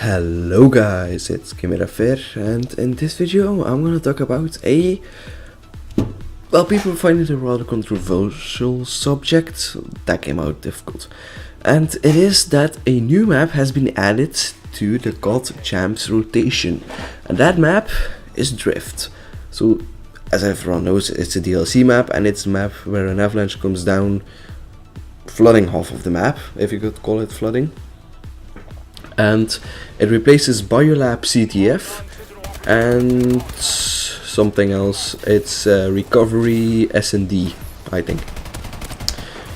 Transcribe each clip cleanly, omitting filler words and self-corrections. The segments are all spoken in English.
Hello guys, it's Kimirafer, and in this video I'm gonna talk about people find it a rather controversial subject that came out difficult. And it is that a new map has been added to the COD Champs rotation. And that map is Drift. So, as everyone knows, it's a DLC map, and it's a map where an avalanche comes down, flooding half of the map, if you could call it flooding. And it replaces Biolab CTF and something else. It's Recovery S&D, I think.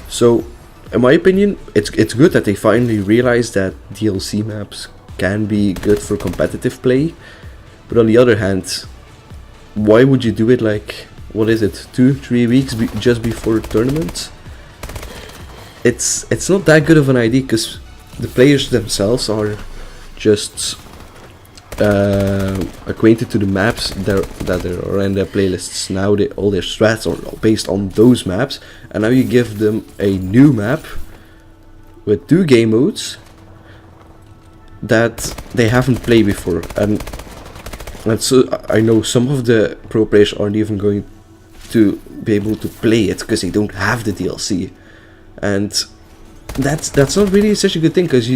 So, in my opinion, it's good that they finally realized that DLC maps can be good for competitive play. But on the other hand, why would you do it like, what is it, 2-3 weeks just before the tournament? It's not that good of an idea, because the players themselves are just acquainted to the maps that are in their playlists now. All their strats are based on those maps, and now you give them a new map with 2 game modes that they haven't played before. And so I know some of the pro players aren't even going to be able to play it because they don't have the DLC, and that's not really such a good thing, because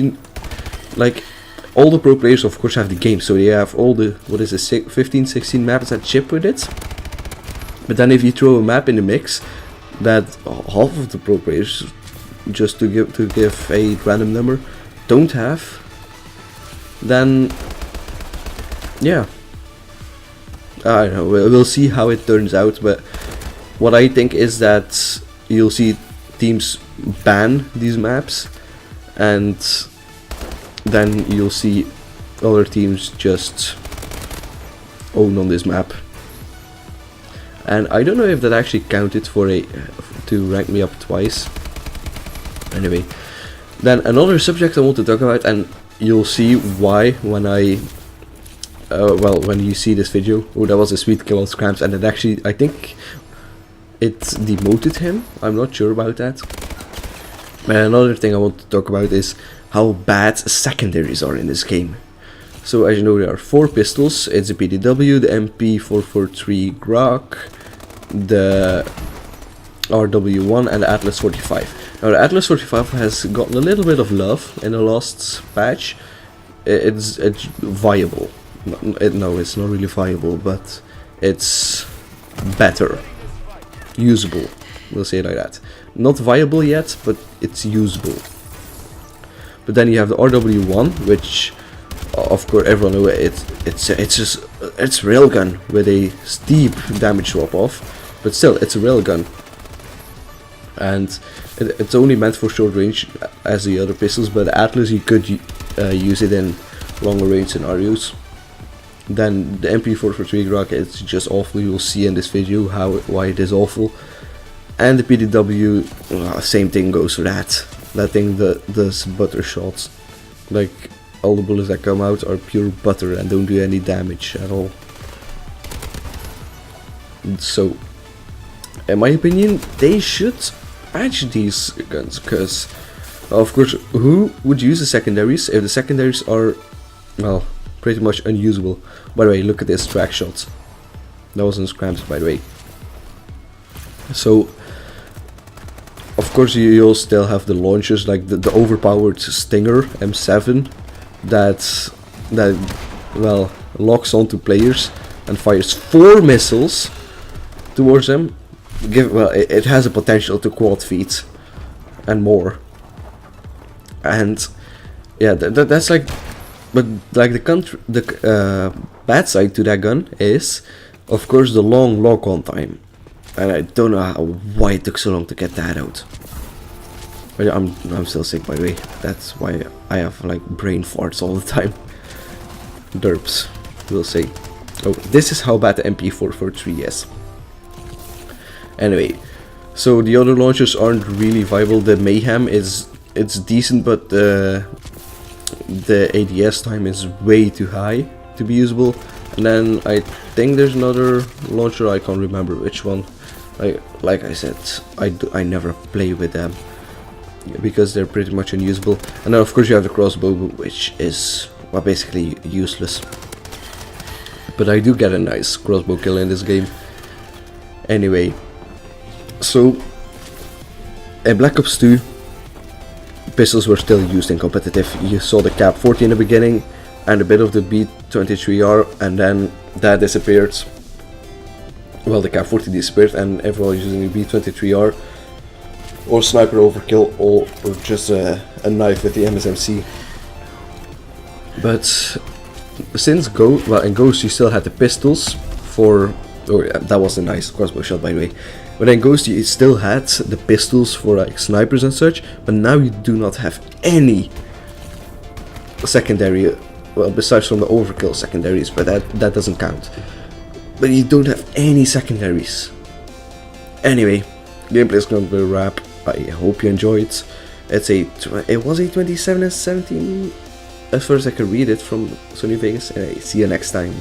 all the pro players of course have the game, so they have all the 15-16 maps that ship with it. But then if you throw a map in the mix that half of the pro players, just to give a random number, don't have, then yeah, I don't know, we'll see how it turns out. But what I think is that you'll see teams ban these maps, and then you'll see other teams just own on this map. And I don't know if that actually counted to rank me up twice. Anyway, then another subject I want to talk about, and you'll see why when when you see this video. Oh, that was a sweet kill on Scramps, and it actually, I think it demoted him. I'm not sure about that. And another thing I want to talk about is how bad secondaries are in this game. So as you know, there are 4 pistols. It's the PDW, the MP443 Grok, the RW1 and the Atlas 45. Now the Atlas 45 has gotten a little bit of love in the last patch. It's viable. No, it's not really viable, but it's better. Usable, we'll say it like that. Not viable yet, but it's usable. But then you have the RW1, which of course everyone knows it's railgun with a steep damage drop off, but still it's a railgun, and it's only meant for short range as the other pistols. But the Atlas, you could use it in longer range scenarios. Then the MP443 Grok, it's just awful. You'll see in this video why it is awful. And the PDW, same thing goes for that. That thing does butter shots. Like, all the bullets that come out are pure butter and don't do any damage at all. So, in my opinion, they should patch these guns, because, of course, who would use the secondaries if the secondaries are, well, pretty much unusable? By the way, look at this track shot. That was on Scramps, by the way. So, of course, you'll still have the launchers, like the overpowered Stinger M7 that locks onto players and fires 4 missiles towards them. It has a potential to quad feed and more. And yeah, that's like. But like the bad side to that gun is, of course, the long lock-on time, and I don't know why it took so long to get that out. But I'm still sick, by the way. That's why I have like brain farts all the time. Derps, we'll say. Oh, this is how bad the MP443 is. Anyway, so the other launchers aren't really viable. The Mayhem it's decent, but the ADS time is way too high to be usable. And then I think there's another launcher, I can't remember which one. Like I said, I never play with them because they're pretty much unusable. And then of course you have the crossbow, which is well, basically useless. But I do get a nice crossbow kill in this game. Anyway, so in Black Ops 2, pistols were still used in competitive. You saw the Cap 40 in the beginning and a bit of the B23R, and then that disappeared. Well, the Cap 40 disappeared and everyone was using the B23R or Sniper Overkill or just a knife with the MSMC. But since in Ghost you still had the pistols for... Oh yeah, that was a nice crossbow shot, by the way. But in Ghost you still had the pistols for like snipers and such, but now you do not have any secondary, well, besides from the Overkill secondaries, but that doesn't count. But you don't have any secondaries. Anyway, gameplay is going to be a wrap. I hope you enjoyed. It was a 27 and 17 as far as I could read it from Sony Vegas. Anyway, see you next time.